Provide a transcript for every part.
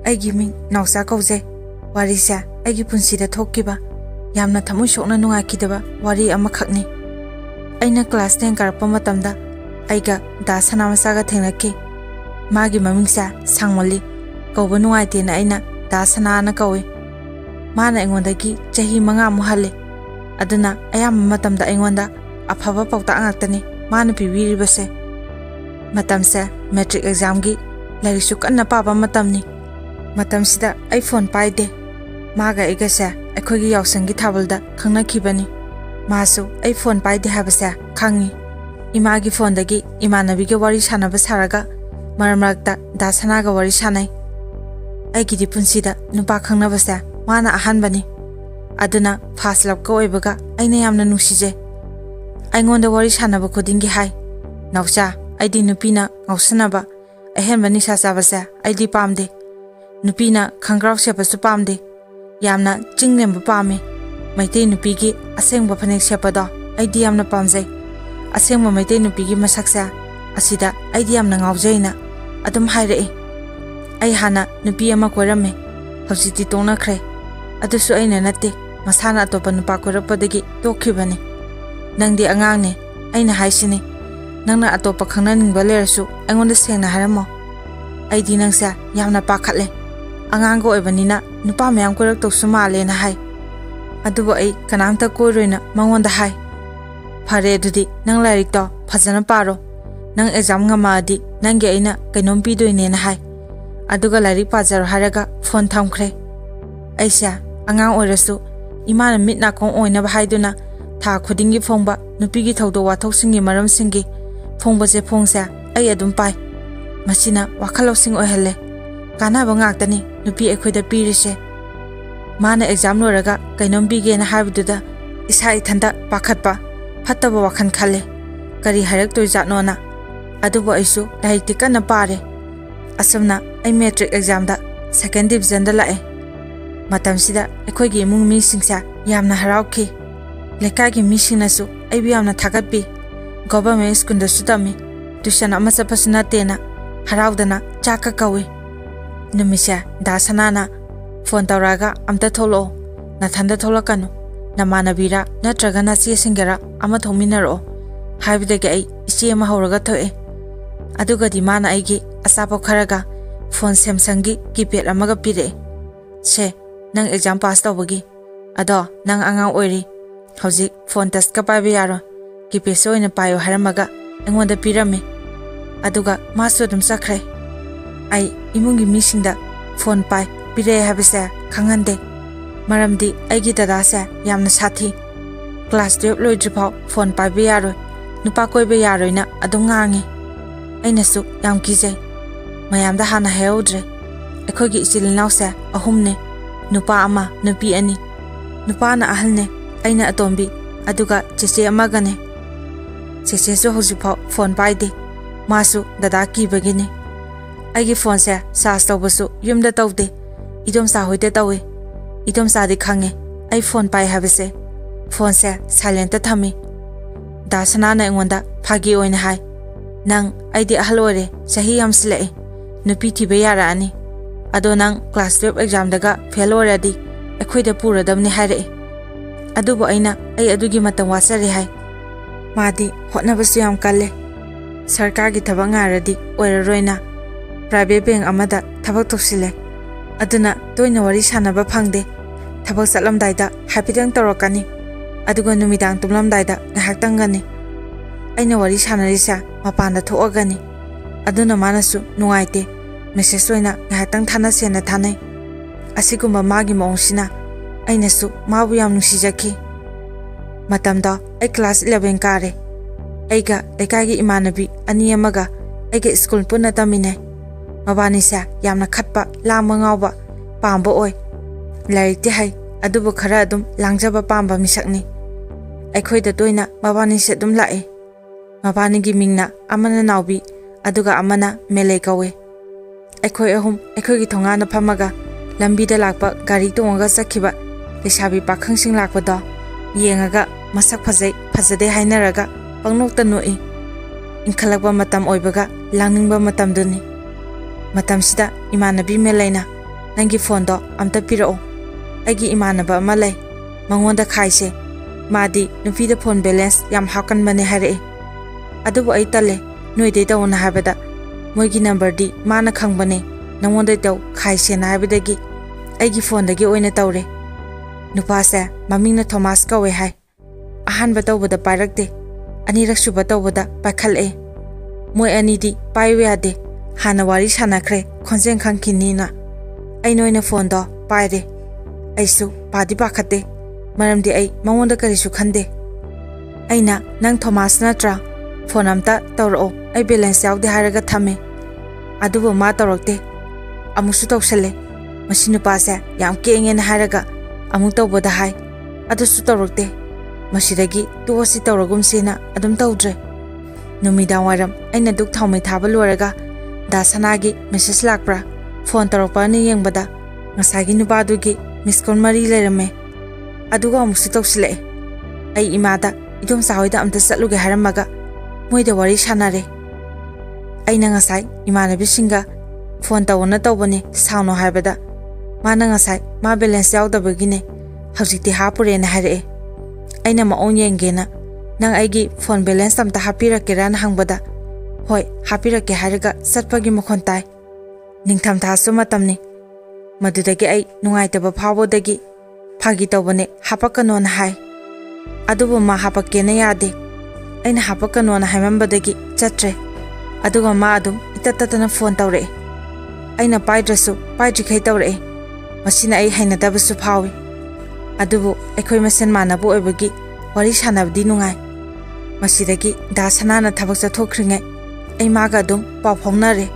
ꯑꯩꯒꯤ ꯃꯤꯡ ꯅꯥꯎꯆꯥ ꯀꯧꯖꯩ ꯋꯥꯔꯤꯁꯦ ꯑꯩꯒꯤ ꯄꯨꯟꯁꯤꯗ ꯊꯣꯛꯈꯤꯕ ꯌꯥꯝꯅ ꯊꯃꯣꯏ ꯁꯣꯛꯅ ꯅꯨꯡꯉꯥꯏꯈꯤꯗꯕ ꯋꯥꯔꯤ ꯑꯃꯈꯛꯅꯤ ꯑꯩꯅ ꯀ꯭ꯂꯥꯁ 10 ꯀꯥꯔꯛꯄ ꯃꯇꯝꯗ ꯑꯩꯒ ꯗꯥ ꯁꯅꯥꯃꯆꯥꯒ ꯊꯦꯡꯅꯈꯤ ꯃꯥꯒꯤ ꯃꯃꯤꯡꯁꯦ ꯁꯥꯡꯃꯜꯂꯤ ꯀꯧꯕ ꯅꯨꯡꯉꯥꯏꯇꯦꯅ ꯑꯩꯅ ꯗꯥ ꯁꯅꯥꯅ ꯀꯧꯏ ꯃꯥꯅ ꯑꯩꯉꯣꯟꯗꯒꯤ ꯆꯍꯤ 5 ꯍꯜꯂꯤ ꯑꯗꯨꯅ ꯑꯌꯥꯝꯕ ꯃꯇꯝꯗ ꯑꯩꯉꯣꯟꯗ ꯑꯐꯕ ꯄꯥꯎꯇꯥꯛ ꯉꯥꯛꯇꯅꯤ ꯃꯥꯅ ꯄꯤꯕꯤꯔꯤꯕꯁꯦ ꯃꯇꯝꯁꯦ ꯃꯦꯇ꯭ꯔꯤꯛ ꯑꯦꯛꯖꯥꯝꯒꯤ ꯂꯥꯏꯔꯤꯛꯁꯨ ꯀꯟꯅ ꯄꯥꯕ ꯃꯇꯝꯅꯤ ꯃꯇꯝꯁꯤꯗ ꯑꯩ ꯐꯣꯟ ꯄꯥꯏꯗꯦ ꯃꯥꯒ ꯑꯩꯒꯁꯦ ꯑꯩꯈꯣꯏꯒꯤ ꯌꯥꯎꯁꯪꯒꯤ ꯊꯥꯕꯜꯗ ꯈꯪꯅꯈꯤꯕꯅꯤ ꯃꯥꯁꯨ ꯑꯩ ꯐꯣꯟ ꯄꯥꯏꯗꯦ ꯍꯥꯏꯕꯁꯦ ꯈꯪꯉꯤ ꯏꯃꯥꯒꯤ ꯐꯣꯟꯗꯒꯤ ꯏꯃꯥꯟꯅꯕꯤꯒ ꯋꯥꯔꯤ ꯁꯥꯟꯅꯕ ꯁꯥꯔꯒ ꯃꯔꯛ ꯃꯔꯛꯇ ꯗꯥ ꯁꯅꯥꯒ ꯋꯥꯔꯤ ꯁꯥꯟꯅꯩ ꯑꯩꯒꯤꯗꯤ ꯄꯨꯟꯁꯤꯗ ꯅꯨꯄꯥ ꯈꯪꯅꯕꯁꯦ ꯃꯥꯅ ꯑꯍꯥꯟꯕꯅꯤ ꯑꯗꯨꯅ ꯐꯥꯁ ꯂꯞꯀ ꯑꯣꯏꯕꯒ ꯑꯩꯅ ꯌꯥꯝꯅ ꯅꯨꯡꯁꯤꯖꯩ ꯑꯩꯉꯣꯟꯗ ꯋꯥꯔꯤ ꯁꯥꯟꯅꯕ ꯈꯨꯗꯤꯡꯒꯤ ꯍꯥꯏ ꯅꯥꯎꯆꯥ ꯑꯩꯗꯤ ꯅꯨꯄꯤꯅ ꯉꯥꯎꯁꯟꯅꯕ ꯑꯍꯦꯟꯕ ꯅꯤꯁꯥ ꯆꯥꯕꯁꯦ ꯑꯩꯗꯤ ꯄꯥꯝꯗꯦ ꯅꯨꯄꯤꯅ ꯈꯪꯒ꯭ꯔꯥꯎ ꯁꯦꯠꯄꯁꯨ ꯄꯥꯝꯗꯦ ꯌꯥꯝꯅ ꯆꯤꯡꯂꯦꯝꯕ ꯄꯥꯝꯃꯤ ꯃꯩꯇꯩ ꯅꯨꯄꯤꯒꯤ ꯑꯁꯦꯡꯕ ꯐꯅꯦꯛ ꯁꯦꯠꯄꯗꯣ ꯑꯩꯗꯤ ꯌꯥꯝꯅ ꯄꯥꯝꯖꯩ ꯑꯁꯦꯡꯕ ꯃꯩꯇꯩ ꯅꯨꯄꯤꯒꯤ ꯃꯁꯛꯁꯦ ꯑꯁꯤꯗ ꯑꯩꯗꯤ ꯌꯥꯝꯅ ꯉꯥꯎꯖꯩꯅ ꯑꯗꯨꯝ ꯍꯥꯏꯔꯛꯏ ꯑꯩ ꯍꯥꯟꯅ ꯅꯨꯄꯤ ꯑꯃ ꯀꯣꯏꯔꯝꯃꯤ ꯍꯧꯖꯤꯛꯇꯤ ꯇꯣꯛꯅꯈ꯭ꯔꯦ ꯑꯗꯨꯁꯨ ꯑꯩꯅ ꯅꯠꯇꯦ ꯃꯁꯥꯅ ꯑꯇꯣꯞꯄ ꯅꯨꯄꯥ ꯀꯣꯏꯔꯛꯄꯗꯒꯤ ꯇꯣꯛꯈꯤꯕꯅꯤ ꯅꯪꯗꯤ ꯑꯉꯥꯡꯅꯤ ꯑꯩꯅ ꯍꯥꯏꯁꯤꯅꯤ ꯅꯪꯅ ꯑꯇꯣꯞꯄ ꯈꯪꯅꯅꯤꯡꯕ ꯂꯩꯔꯁꯨ ꯑꯩꯉꯣꯟꯗ ꯁꯦꯡꯅ ꯍꯥꯏꯔꯝꯃꯣ ꯑꯩꯗꯤ ꯅꯪꯁꯦ ꯌꯥꯝꯅ ꯄꯥꯈꯠꯂꯦ ꯑꯉꯥꯡꯒ ꯑꯣꯏꯕꯅꯤꯅ ꯅꯨꯄꯥ ꯃꯌꯥꯝ ꯀꯣꯏꯔꯛꯇꯧꯁꯨ ꯃꯥꯜꯂꯦꯅ ꯍꯥꯏ ꯑꯗꯨꯕꯨ ꯑꯩ ꯀꯅꯥꯝꯇ ꯀꯣꯏꯔꯣꯏꯅ ꯃꯉꯣꯟꯗ ꯍꯥꯏ ꯐꯔꯦ ꯑꯗꯨꯗꯤ ꯅꯪ ꯂꯥꯏꯔꯤꯛꯇꯣ ꯐꯖꯅ ꯄꯥꯔꯣ ꯅꯪ ꯑꯦꯛꯖꯥꯝ ꯉꯝꯃꯛꯑꯗꯤ ꯅꯪꯒꯤ ꯑꯩꯅ ꯀꯩꯅꯣꯝ ꯄꯤꯗꯣꯏꯅꯦꯅ ꯍꯥꯏ ꯑꯗꯨꯒ ꯂꯥꯏꯔꯤꯛ ꯄꯥꯖꯔꯣ ꯍꯥꯏꯔꯒ ꯐꯣꯟ ꯊꯝꯈ꯭ꯔꯦ ꯑꯩꯁꯦ ꯑꯉꯥꯡ ꯑꯣꯏꯔꯁꯨ ꯏꯃꯥꯅ ꯃꯤꯠ ꯅꯥꯀꯣꯡ ꯑꯣꯏꯅꯕ ꯍꯥꯏꯗꯨꯅ ꯊꯥ ꯈꯨꯗꯤꯡꯒꯤ ꯐꯣꯡꯕ ꯅꯨꯄꯤꯒꯤ ꯊꯧꯗꯣꯛ ꯋꯥꯊꯣꯛꯁꯤꯡꯒꯤ ꯃꯔꯝꯁꯤꯡꯒꯤ ꯐꯣꯡꯕꯁꯦ ꯐꯣꯡꯁꯦ ꯑꯩ ꯑꯗꯨꯝ ꯄꯥꯏ ꯃꯁꯤꯅ ꯋꯥꯈꯜ ꯂꯧꯁꯤꯡ ꯑꯣꯏꯍꯜꯂꯦ ꯀꯥꯟꯅꯕ ꯉꯥꯛꯇꯅꯤ ꯅꯨꯄꯤ ꯑꯩꯈꯣꯏꯗ ꯄꯤꯔꯤꯁꯦ ꯃꯥꯅ ꯑꯦꯛꯖꯥꯝ ꯂꯣꯏꯔꯒ ꯀꯩꯅꯣꯝ ꯄꯤꯒꯦꯅ ꯍꯥꯏꯕꯗꯨꯗ ꯏꯁꯥ ꯏꯊꯟꯇ ꯄꯥꯈꯠꯄ ꯐꯠꯇꯕ ꯋꯥꯈꯜ ꯈꯜꯂꯦ ꯀꯔꯤ ꯍꯥꯏꯔꯛꯇꯣꯏꯖꯥꯠꯅꯣꯅ ꯑꯗꯨꯕꯨ ꯑꯩꯁꯨ ꯂꯥꯏꯔꯤꯛꯇꯤ ꯀꯟꯅ ꯄꯥꯔꯦ ꯑꯁꯨꯝꯅ ꯑꯩ ꯃꯦꯇ꯭ꯔꯤꯛ ꯑꯦꯛꯖꯥꯝꯗ 2nd ꯗꯤꯕꯤꯖꯟꯗ ꯂꯥꯛꯑꯦ ꯃꯇꯝꯁꯤꯗ ꯑꯩꯈꯣꯏꯒꯤ ꯏꯃꯨꯡ ꯃꯤꯁꯤꯡꯁꯦ ꯌꯥꯝꯅ ꯍꯔꯥꯎꯈꯤ ꯂꯩꯀꯥꯏꯒꯤ ꯃꯤꯁꯤꯡꯅꯁꯨ ꯑꯩꯕꯨ ꯌꯥꯝꯅ ꯊꯥꯒꯠꯄꯤ ꯒꯣꯚꯔꯟꯃꯦꯟꯠ ꯁ꯭ꯀꯨꯜꯗꯁꯨ ꯇꯝꯃꯤ ꯇ꯭ꯌꯨꯁꯟ ꯑꯃ ꯆꯠꯄꯁꯨ ꯅꯠꯇꯦꯅ ꯍꯔꯥꯎꯗꯅ ꯆꯥꯛꯀ ꯀꯧꯏ ꯅꯨꯃꯤꯠꯁꯦ ꯗꯥ ꯁꯅꯥꯅ ꯐꯣꯟ ꯇꯧꯔꯛꯑꯒ ꯑꯝꯇ ꯊꯣꯛꯂꯛꯑꯣ ꯅꯊꯟꯗ ꯊꯣꯛꯂꯛꯀꯅꯨ ꯅꯃꯥꯟꯅꯕꯤꯔ ꯅꯠꯇ꯭ꯔꯒ ꯅꯆꯦꯁꯤꯡꯒꯔ ꯑꯃ ꯊꯣꯛꯃꯤꯟꯅꯔꯛꯑꯣ ꯍꯥꯏꯕꯗꯒꯤ ꯑꯩ ꯏꯆꯦ ꯑꯃ ꯍꯧꯔꯒ ꯊꯣꯛꯑꯦ ꯑꯗꯨꯒꯗꯤ ꯃꯥꯅ ꯑꯩꯒꯤ ꯑꯆꯥꯄꯣꯠ ꯈꯔꯒ ꯐꯣꯟ ꯁꯦꯝꯁꯪꯒꯤ ꯀꯤꯄꯦꯗ ꯑꯃꯒ ꯄꯤꯔꯛꯑꯦ ꯁꯦ ꯅꯪ ꯑꯦꯛꯖꯥꯝ ꯄꯥꯁ ꯇꯧꯕꯒꯤ ꯑꯗꯣ ꯅꯪ ꯑꯉꯥꯡ ꯑꯣꯏꯔꯤ ꯍꯧꯖꯤꯛ ꯐꯣꯟ ꯇꯆꯀ ꯄꯥꯏꯕ ꯌꯥꯔꯣꯏ ꯀꯤꯄꯦꯗꯁꯦ ꯑꯣꯏꯅ ꯄꯥꯏꯌꯣ ꯍꯥꯏꯔꯝꯃꯒ ꯑꯩꯉꯣꯟꯗ ꯄꯤꯔꯝꯃꯤ ꯑꯗꯨꯒ ꯃꯥꯁꯨ ꯑꯗꯨꯝ ꯆꯠꯈ꯭ꯔꯦ ꯑꯩ ꯏꯃꯨꯡꯒꯤ ꯃꯤꯁꯤꯡꯗ ꯐꯣꯟ ꯄꯥꯏ ꯄꯤꯔꯛꯑꯦ ꯍꯥꯏꯕꯁꯦ ꯈꯪꯍꯟꯗꯦ ꯃꯔꯝꯗꯤ ꯑꯩꯒꯤ ꯗꯗꯥꯁꯦ ꯌꯥꯝꯅ ꯁꯥꯊꯤ ꯀ꯭ꯂꯥꯁ 12 ꯂꯣꯏꯗ꯭ꯔꯤꯐꯥꯎ ꯐꯣꯟ ꯄꯥꯏꯕ ꯌꯥꯔꯣꯏ ꯅꯨꯄꯥ ꯀꯣꯏꯕ ꯌꯥꯔꯣꯏꯅ ꯑꯗꯨꯝ ꯉꯥꯡꯉꯤ ꯑꯩꯅꯁꯨ ꯌꯥꯝ ꯀꯤꯖꯩ ꯃꯌꯥꯝꯗ ꯍꯥꯟꯅ ꯍꯥꯏꯍꯧꯗ꯭ꯔꯦ ꯑꯩꯈꯣꯏꯒꯤ ꯏꯆꯤꯜ ꯏꯅꯥꯎꯁꯦ 3ꯅꯤ ꯅꯨꯄꯥ 1 ꯅꯨꯄꯤ 2 ꯅꯨꯄꯥꯅ ꯑꯍꯜꯅꯦ ꯑꯩꯅ ꯑꯇꯣꯝꯕꯤ ꯑꯗꯨꯒ ꯆꯦꯆꯦ ꯑꯃꯒꯅꯦ ꯆꯦꯆꯦꯁꯨ ꯍꯧꯖꯤꯛꯐꯥꯎ ꯐꯣꯟ ꯄꯥꯏꯗꯦ ꯃꯥꯁꯨ ꯗꯗꯥ ꯀꯤꯕꯒꯤꯅꯤ ꯑꯩꯒꯤ ꯐꯣꯟꯁꯦ ꯆꯥꯔꯖ ꯇꯧꯕꯁꯨ ꯌꯨꯝꯗ ꯇꯧꯗꯦ ꯏꯗꯣꯝꯆꯥ ꯍꯣꯏꯗ ꯇꯧꯏ ꯏꯗꯣꯝꯆꯥꯗꯤ ꯈꯪꯉꯦ ꯑꯩ ꯐꯣꯟ ꯄꯥꯏ ꯍꯥꯏꯕꯁꯦ ꯐꯣꯟꯁꯦ ꯁꯥꯏꯂꯦꯟꯇ ꯊꯝꯃꯤ ꯗꯥ ꯁꯅꯥꯅ ꯑꯩꯉꯣꯟꯗ ꯐꯥꯒꯤ ꯑꯣꯏꯅ ꯍꯥꯏ ꯅꯪ ꯑꯩꯗꯤ ꯑꯍꯜ ꯑꯣꯏꯔꯦ ꯆꯍꯤ ꯌꯥꯝꯁꯤꯜꯂꯛꯑꯦ ꯅꯨꯄꯤ ꯊꯤꯕ ꯌꯥꯔꯛꯑꯅꯤ ꯑꯗꯣ ꯅꯪ ꯀ꯭ꯂꯥꯁ 12 ꯑꯦꯛꯖꯥꯝꯗꯒ ꯐꯦꯜ ꯑꯣꯏꯔꯗꯤ ꯑꯩꯈꯣꯏꯗ ꯄꯨꯔꯗꯕꯅꯤ ꯍꯥꯏꯔꯛꯏ ꯑꯗꯨꯕꯨ ꯑꯩꯅ ꯑꯩ ꯑꯗꯨꯒꯤ ꯃꯇꯝ ꯋꯥꯠꯆꯔꯦ ꯍꯥꯏ ꯃꯥꯗꯤ ꯍꯣꯠꯅꯕꯁꯨ ꯌꯥꯝ ꯀꯜꯂꯦ ꯁꯔꯀꯥꯔꯒꯤ ꯊꯕꯛ ꯉꯥꯏꯔꯗꯤ ꯑꯣꯏꯔꯔꯣꯏꯅ ꯄ꯭ꯔꯥꯏꯚꯦꯠ ꯕꯦꯡꯛ ꯑꯃꯗ ꯊꯕꯛ ꯇꯧꯁꯤꯜꯂꯦ ꯑꯗꯨꯅ ꯇꯣꯏꯅ ꯋꯥꯔꯤ ꯁꯥꯟꯅꯕ ꯐꯪꯗꯦ ꯊꯕꯛ ꯆꯠꯂꯝꯗꯥꯏꯗ ꯍꯥꯏꯐꯦꯠꯇꯪ ꯇꯧꯔꯛꯀꯅꯤ ꯑꯗꯨꯒ ꯅꯨꯃꯤꯗꯥꯡ ꯇꯨꯝꯂꯝꯗꯥꯏꯗ ꯉꯥꯏꯍꯥꯛꯇꯪꯒꯅꯤ ꯑꯩꯅ ꯋꯥꯔꯤ ꯁꯥꯟꯅꯔꯤꯁꯦ ꯃꯄꯥꯟꯗ ꯊꯣꯛꯑꯒꯅꯤ ꯑꯗꯨꯅ ꯃꯥꯅꯁꯨ ꯅꯨꯡꯉꯥꯏꯇꯦ ꯃꯦꯁꯦꯖ ꯑꯣꯏꯅ ꯉꯥꯏꯍꯥꯛꯇꯪ ꯊꯥꯅꯁꯦꯅ ꯊꯥꯅꯩ ꯑꯁꯤꯒꯨꯝꯕ ꯃꯥꯒꯤ ꯃꯑꯣꯡꯁꯤꯅ ꯑꯩꯅꯁꯨ ꯃꯥꯕꯨ ꯌꯥꯝ ꯅꯨꯡꯁꯤꯖꯈꯤ ꯃꯇꯝꯗꯣ ꯑꯩ ꯀ꯭ꯂꯥꯁ 11 ꯀꯥꯔꯦ ꯑꯩꯒ ꯂꯩꯀꯥꯏꯒꯤ ꯏꯃꯥꯟꯅꯕꯤ 2 ꯑꯃꯒ ꯑꯩꯒ ꯁ꯭ꯀꯨꯜ ꯄꯨꯟꯅ ꯇꯝꯃꯤꯟꯅꯩ ꯃꯕꯥꯅꯤꯁꯦ ꯌꯥꯝꯅ ꯈꯠꯄ ꯂꯥꯡꯕ ꯉꯥꯎꯕ ꯄꯥꯝꯕ ꯑꯣꯏ ꯂꯥꯏꯔꯤꯛꯇꯤ ꯍꯩ ꯑꯗꯨꯕꯨ ꯈꯔ ꯑꯗꯨꯝ ꯂꯥꯡꯖꯕ ꯄꯥꯝꯕ ꯃꯤꯁꯛꯅꯤ ꯑꯩꯈꯣꯏꯗ ꯇꯣꯏꯅ ꯃꯕꯥꯅꯤꯁꯦ ꯑꯗꯨꯝ ꯂꯥꯛꯏ ꯃꯕꯥꯅꯤꯒꯤ ꯃꯤꯡꯅ ꯑꯃꯅ ꯅꯥꯎꯕꯤ ꯑꯗꯨꯒ ꯑꯃꯅ ꯃꯦꯂꯩ ꯀꯧꯏ ꯑꯩꯈꯣꯏ 3 ꯑꯩꯈꯣꯏꯒꯤ ꯊꯣꯡꯒꯥꯟꯗ ꯐꯝꯃꯒ ꯂꯝꯕꯤꯗ ꯂꯥꯛꯄ ꯒꯥꯔꯤ ꯇꯣꯡꯉꯒ ꯆꯠꯈꯤꯕ ꯂꯩꯁꯥꯕꯤ ꯄꯥꯈꯪꯁꯤꯡ ꯂꯥꯛꯄꯗꯣ ꯌꯦꯡꯉꯒ ꯃꯁꯛ ꯐꯖꯩ ꯐꯖꯗꯦ ꯍꯥꯏꯅꯔꯒ ꯄꯪꯅꯣꯛꯇ ꯅꯣꯛꯏ ꯏꯟꯈꯠꯂꯛꯄ ꯃꯇꯝ ꯑꯣꯏꯕꯒ ꯂꯥꯡꯅꯤꯡꯕ ꯃꯇꯝꯗꯨꯅꯤ ꯃꯇꯝꯁꯤꯗ ꯏꯃꯥꯟꯅꯕꯤ ꯃꯦꯂꯩꯅ nangi phone do amta pirao aigi imanaba ama lay mangonda khaise madi nupi da phone balance yam hakan mane hare adubu ai tale noi de daw na habada moigi number di mana khangbane nangonda daw khaise na habadagi aigi phone dagi oina tawre nupa sa mamingna Thomas ka we hai ahan ba tawbada pairakte anirak suba tawbada pakhal e moi ani di paiwe ade hana wari sanakhre khonjeng khangkini na ai noina phone do paire aisu padi pakhate maramdi ai mangonda karisu khande aina nang Thomas natra phone amta tawro ai balance yawde haraga thame adubu ma tawrakte amusu tawsale masinu pasa yam kengen haraga amu tawboda hai adusu tawrakte masidagi tuwasi tawragum sena adum tawdre numida waram aina duk thawmai thaba loraga da sanagi message lakpra phone tawrpa ni yengbada ngasagi nupadugi miss call mari lerame aduga amusu tawsile ai imada idom sahoida amta satluge haramaga moida wari sanare aina ngasai imanabi singa phone tawna tawbane sauno haibada mana ngasai ma balance yawdabagine hawjikti hapure na hare aina ma onyengena nang aigi phone balance tamta hapirakera na hangbada hoi hapirake haraga satpagi mokhon tai ningtham thasu matamni madudagi ai nungaitaba phawodagi phagi tawbane hapakano na hai adubu ma hapakena yade aina hapakano na haimambadagi chatre aduga ma adum itatatana phone tawre aina paidrasu paidrikhai tawre masina ai hainadabasu phawi adubu ekhoi masen manabu oibagi wari sanabdi nungai masidagi da sanana thabak chathokringai ai maga dum pawphongnare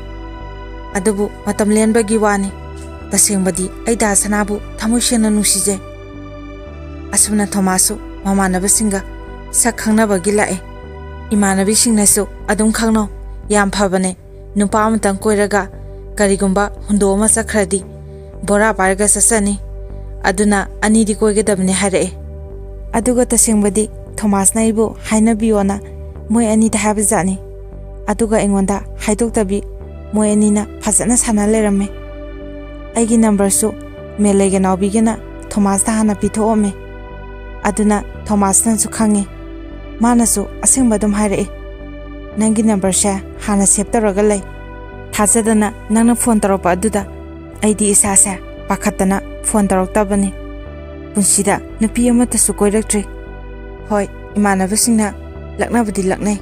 adubu matam lenbagi wani tasengbadi ai da sanabu thamoisena nusije asuna Thomasu mamanabe singa sakhangnabagi lae imanabi singnasu adum khangno yam phabane nupa amtang koiraga karigumba hundo ma sakhradi bora parga sasani aduna ani di koigedabne hare aduga tasengbadi Thomas naibu hainabiona moi ani da habjani aduga engonda haidoktabi moi ani na phajana sana lerame aigi number su melega nawbigena Thomas da hana pithoome aduna Thomas nan su khange manasu asengbadum hare nangi number sha hana save taraga lay thajadana nangna phone taropa aduda aidi isasa pakhatana phone taroktabani punsida nupi amata su koiraktre hoi imanabasingna laknabudi laknai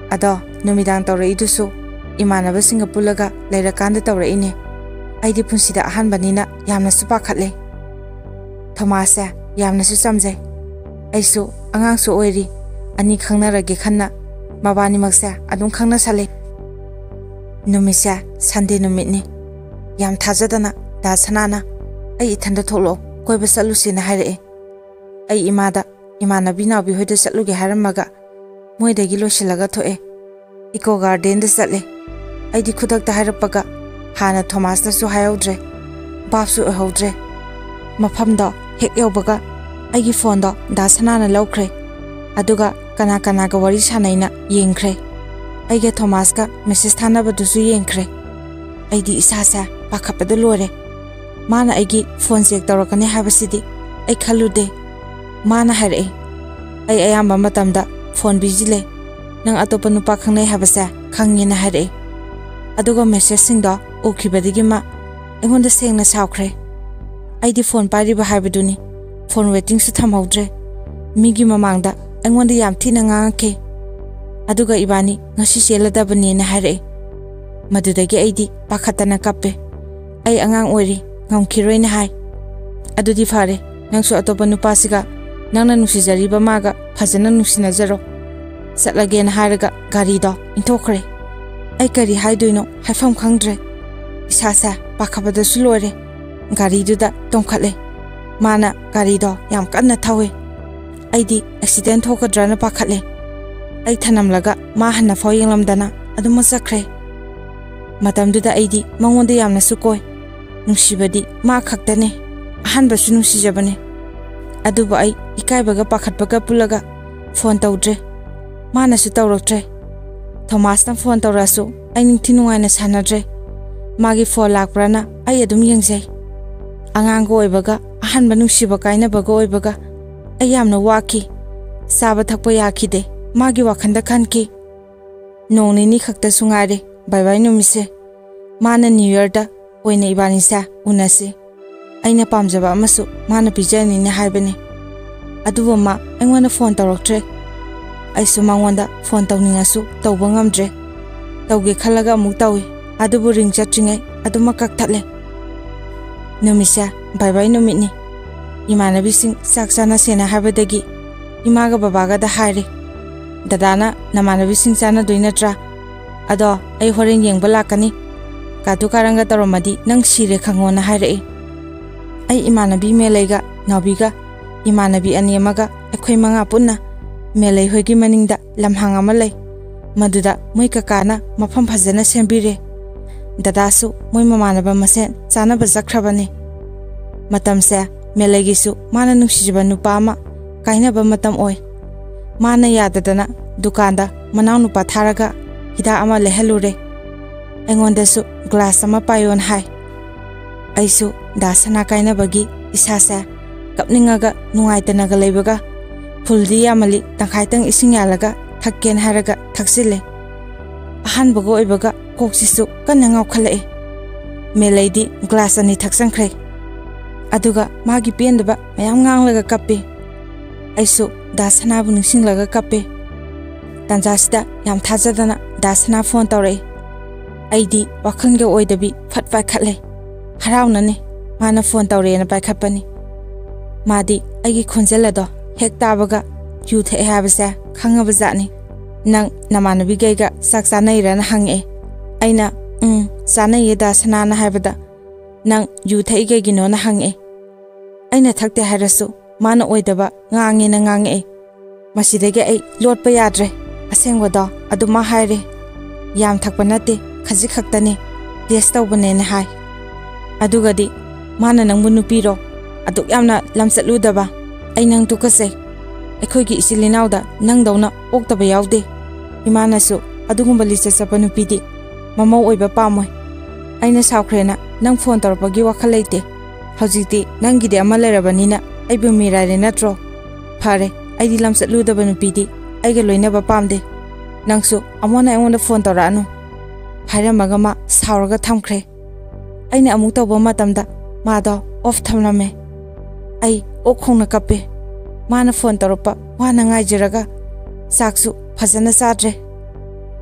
ado numidang tawreidusu imanabasinga pulaga leirakanda tawreine aidi punsida ahanbanina yamna su pakhatle Thomasa yamna su samjai aisu angang su oiri ani khangnarage khanna mabani maksa adum khangna sale numisa Sunday numitni yam thajadana da sanana ai ithanda tholo koiba salusina hare ai imada imanabi nabi hoida satluge haramaga moidagi losilaga thoe Eco Garden da satle aidi khudak ta harapaga hana Thomas na su hayawdre babsu ohawdre mafamda hek yawbaga aigi phone da sanana lawkhre aduga kana kana ga wari sanaina yengkhre aige Thomas ka message thanabadu yengkhre aidi isasa pakhapada lore mana aigi phone check tawrakani habasidi ai khalude mana hare ai ayamba matamda phone busy le nang atopa nupa khangnai habasa khangina hare aduga message singda okhibadigi ma engonda sengna saukhre aidi phone pariba habaduni phone waiting su thamhaudre migi mamangda engonda yam thina ngangke aduga ibani ngasi seladabani na hare madudagi aidi pakhatana kappe ai angang ori ngamkhiroina hai adudi fare nangsu atopa nupasiga nangna nusijariba maga phajana nusinajaro satlagena haraga gari do intokhre ai kari haidoino haifam khangdre isasa pakhabada sulore gari duda tongkhale mana gari do yam kanna thawe aidi accident thokadrana pakhale ai thanamlaga ma hanna foyenglamdana aduma sakre matamduda aidi mangonda yamna sukoi nusibadi ma khaktane ahanba su nusijabane aduba ai ikaibaga pakhatbaga pulaga phone tawdre mana su tawroktre Thomas na phone tawrasu ai ningthinuaina sanadre magi phone lakprana ai adum yengjai Angang go oibaga ahan banung shiba kaina baga oibaga ayamna waki saba thakpa yakhide magi wakhanda khanki nongni ni khakta sungare Bye2 numise mana New Year da oina ibani sa unase aina pamjaba amasu mana pijani ne haibani aduwa ma aingwana phone tawroktre aisu mangwanda phone tawningasu tawba ngamdre tawge khalaga amuk tawi adubu ring chatringai aduma kakthale numisa Bye2 numitni imanabi sing saksana sena habadagi imaga babaga da haire dadana namanabi sing sana doinatra ado ai horen yengba lakani kadu karanga taromadi nang sire khangona haire ai imanabi meleiga nabiga imanabi anemaga akhoi manga punna melei hoigi maningda lamhang ama lei maduda moi kakana mafam phajana sembire dadasu moi mamanaba masen chana bazakrabane matamse melegisu mana nungsijiba nupa ama kainaba matam oi mana yadadana dukanda manaw nupa tharaga hida ama lehelure engondasu glass ama payon hai aisu dasana kainabagi isasa kapningaga nungaitanaga leibaga fuldi amali tangkhaitang ising yalaga thakken haraga thaksile ahan bago oibaga koksisu kanna ngawkhalae meleidi glass ani thaksangkhre aduga magi pendaba mayam nganglaga kappe aisu dasana bu ningsinglaga kappe tanjasida yam thajadana dasana phone tawre aidi wakhanga oidabi fatwa khatle harawnane mana phone tawre na paikhappani madi aigi khonjelado hek tabaga yu the habasa khangaba jani nang namanabi gaiga saksa nairana hange aina sana yeda sanana habada nang yu thai ge gino na hange aina thakte harasu mana oidaba ngange na ngange masidege ai lotpa yadre asengwada aduma haire yam thakpa nate khaji khaktane test tawbane na hai adugadi mana nangbu nupiro aduk yamna lamsatludaba ai nang tukase ekhoigi isilinawda nangdawna oktaba yawde imanasu adugumba lisa sapa nupidi mamau oiba pamoi aina sawkhrena nang phone tarpagi wakhalaite hojikti nangide ama lerabanina aibu mirare natro phare aidi lamsatludaba nupidi aiga loinaba pamde nangsu amona engonda phone taranu hairamaga ma sawraga thamkhre aina amuk tawba matamda mado off thamlame ai okhongna kappe mana phone taropa wana ngaijiraga saksu phajana sadre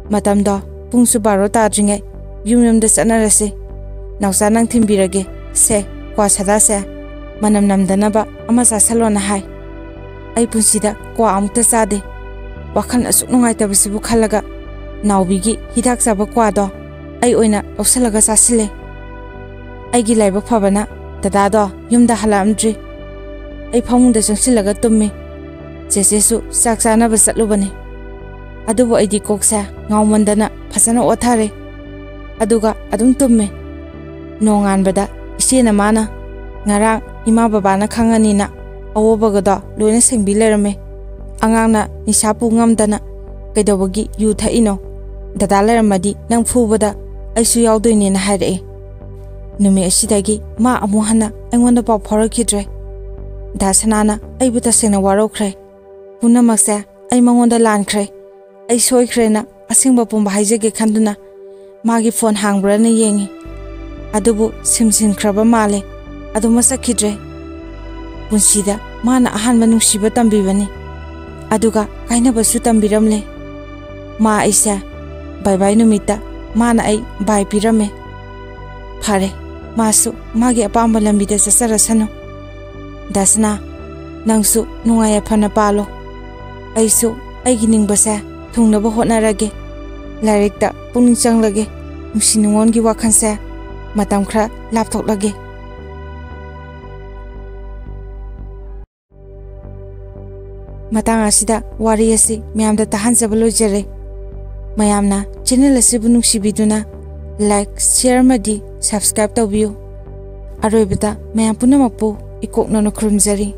matamda pungsu baro tadringai yumyumda sanarase nausa nang thimbirage se kwa sada se manam namdanaba ama sasalona hai ai punsida kwa amukta sade wakhan asuk nungai tabasibu khalaga nawbigi hidak saba kwado ai oina osalaga sasile aigi laiba phabana dadado yumda halamdri ai phamungda changsilaga tummi chechesu saksana basatlubani adubo aidi koksa ngawmandana phasana othare aduga adum tumme nonganbada isena mana ngara ima babana khangani na awobagada loina sengbi lerame angangna nisapu ngamdana kaidobagi yu thaino dada leramadi nang phubada aisu yawdoini na haire numi asidagi ma amuhana engonda paw pharakhidre dasanana aibu tasena warokre punamaksa ai mangonda lankhre ai soikrena asingba pumba haijege khanduna magi phone hangbrana yengi adubu simsin khraba male aduma sakhidre punsida mana ahan manungsiba tambibani aduga kaina basu tambiramle ma aisa Bye2 numitta mana ai bai piramme phare masu magi apamba lambida sasarasano dasna nangsu nungaya phana palo aisu aigi ningbasa thungnaba hotnarage lairikta puning changlage nusinungongi wakhansa matam khra lapthoklage matang asida wari asi myamda tahanjaba lojare mayamna channel asibu nungsibiduna like share madi subscribe tawbiyu aroibada mayam punamakpu ikoknono khurumjari